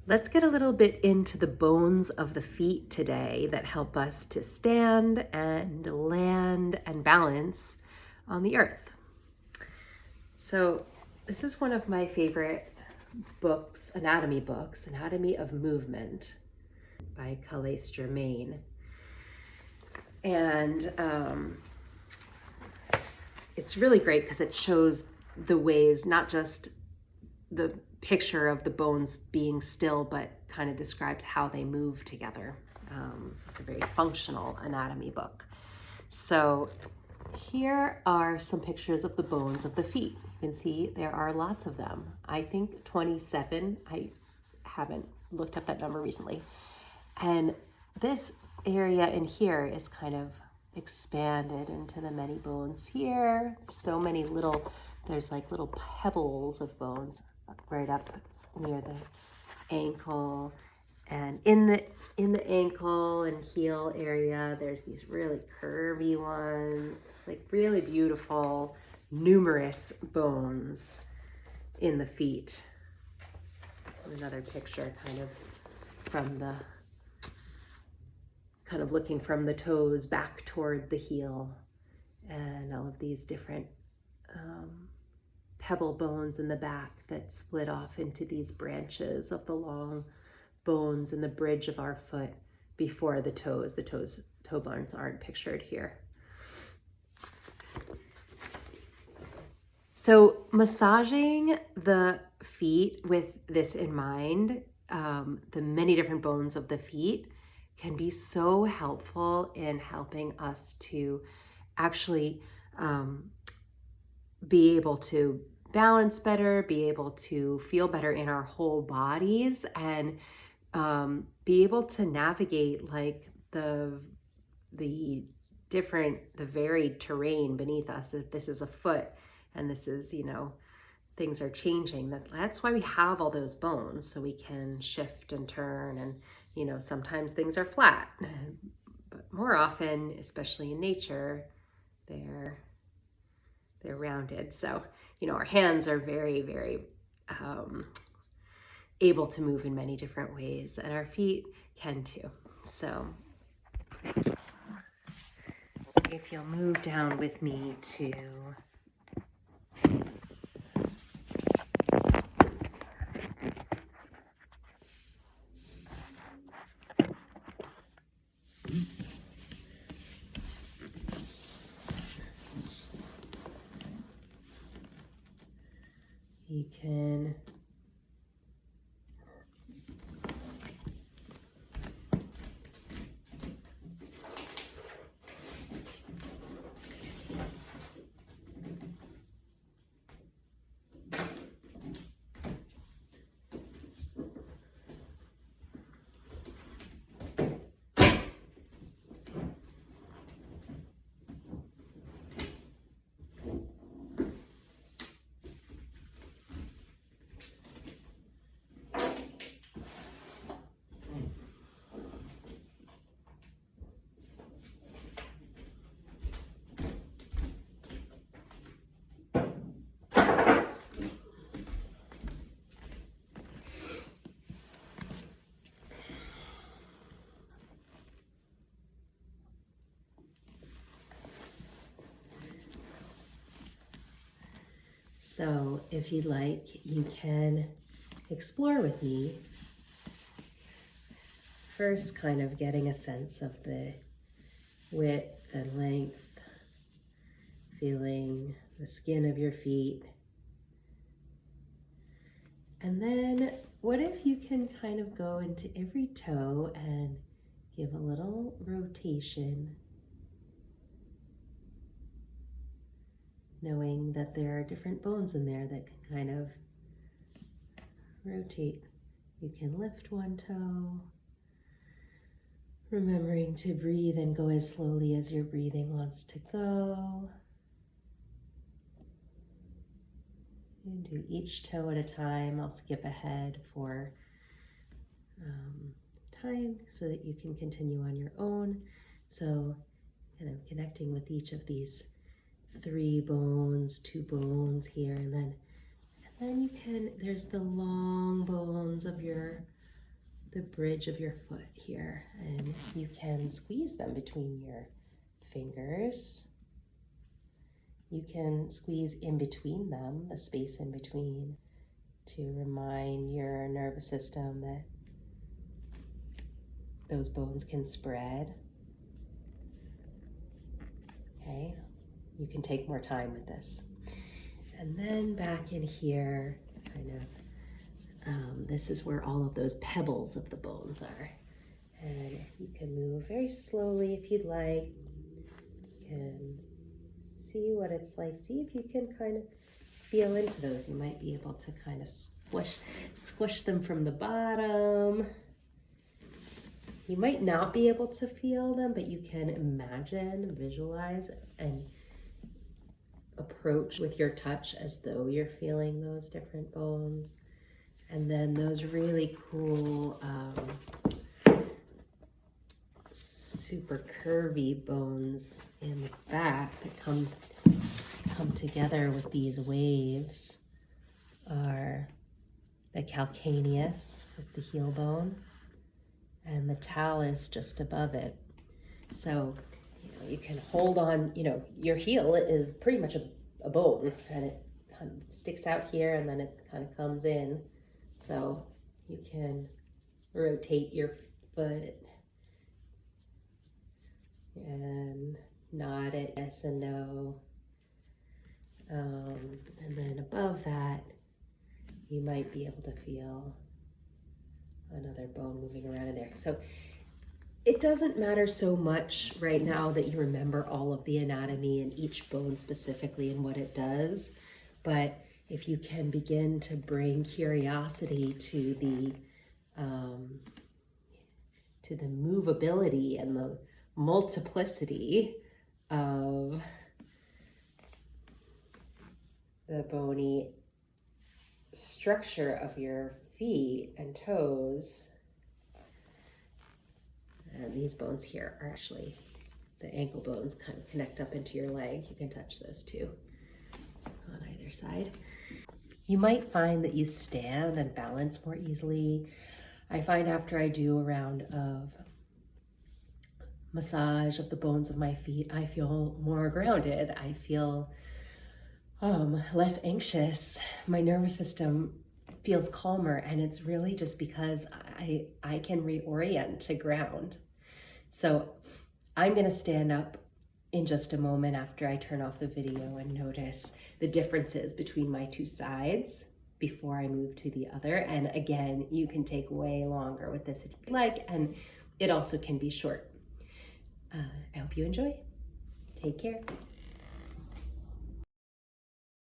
Let's get a little bit into the bones of the feet today that help us to stand and land and balance on the earth. So this is one of my favorite books, Anatomy of Movement by Calais Germain. And it's really great because it shows the ways, not just the picture of the bones being still, but kind of describes how they move together. It's a very functional anatomy book. So here are some pictures of the bones of the feet. You can see there are lots of them. I think 27. I haven't looked up that number recently. And this area in here is kind of expanded into the many bones here. So many little, there's like little pebbles of bones right up near the ankle, and in the ankle and heel area there's these really curvy ones. It's like really beautiful, numerous bones in the feet. Another picture kind of looking from the toes back toward the heel, and all of these different pebble bones in the back that split off into these branches of the long bones in the bridge of our foot before the toes. The toe bones aren't pictured here. So massaging the feet with this in mind, the many different bones of the feet, can be so helpful in helping us to actually be able to balance better, be able to feel better in our whole bodies, and be able to navigate like the varied terrain beneath us. If this is a foot and this is, things are changing, that's why we have all those bones, so we can shift and turn, and sometimes things are flat, but more often, especially in nature, they're rounded. So, our hands are very, very able to move in many different ways, and our feet can too. So if you'll move down with me to you can So if you'd like, you can explore with me, first kind of getting a sense of the width and length, feeling the skin of your feet. And then what if you can kind of go into every toe and give a little rotation, knowing that there are different bones in there that can kind of rotate. You can lift one toe, remembering to breathe and go as slowly as your breathing wants to go. And do each toe at a time. I'll skip ahead for time so that you can continue on your own. So kind of connecting with each of these 3 bones, 2 bones here, and then you can, there's the long bones of your the bridge of your foot here, and you can squeeze them between your fingers. You can squeeze in between them, the space in between, to remind your nervous system that those bones can spread. Okay, you can take more time with this. And then back in here, kind of, this is where all of those pebbles of the bones are. And you can move very slowly if you'd like. You can see what it's like. See if you can kind of feel into those. You might be able to kind of squish them from the bottom. You might not be able to feel them, but you can imagine, visualize, and approach with your touch as though you're feeling those different bones. And then those really cool, super curvy bones in the back that come together with these waves are the calcaneus, is the heel bone, and the talus just above it. So, you know, you can hold on, you know, your heel is pretty much a bone, and it kind of sticks out here and then it kind of comes in. So you can rotate your foot and nod at yes and no. And then above that, you might be able to feel another bone moving around in there. So it doesn't matter so much right now that you remember all of the anatomy and each bone specifically and what it does, but if you can begin to bring curiosity to the movability and the multiplicity of the bony structure of your feet and toes. And these bones here are actually the ankle bones, kind of connect up into your leg. You can touch those too on either side. You might find that you stand and balance more easily. I find after I do a round of massage of the bones of my feet, I feel more grounded. I feel less anxious. My nervous system feels calmer, and it's really just because I can reorient to ground. So I'm gonna stand up in just a moment after I turn off the video and notice the differences between my two sides before I move to the other. And again, you can take way longer with this if you like, and it also can be short. I hope you enjoy. Take care.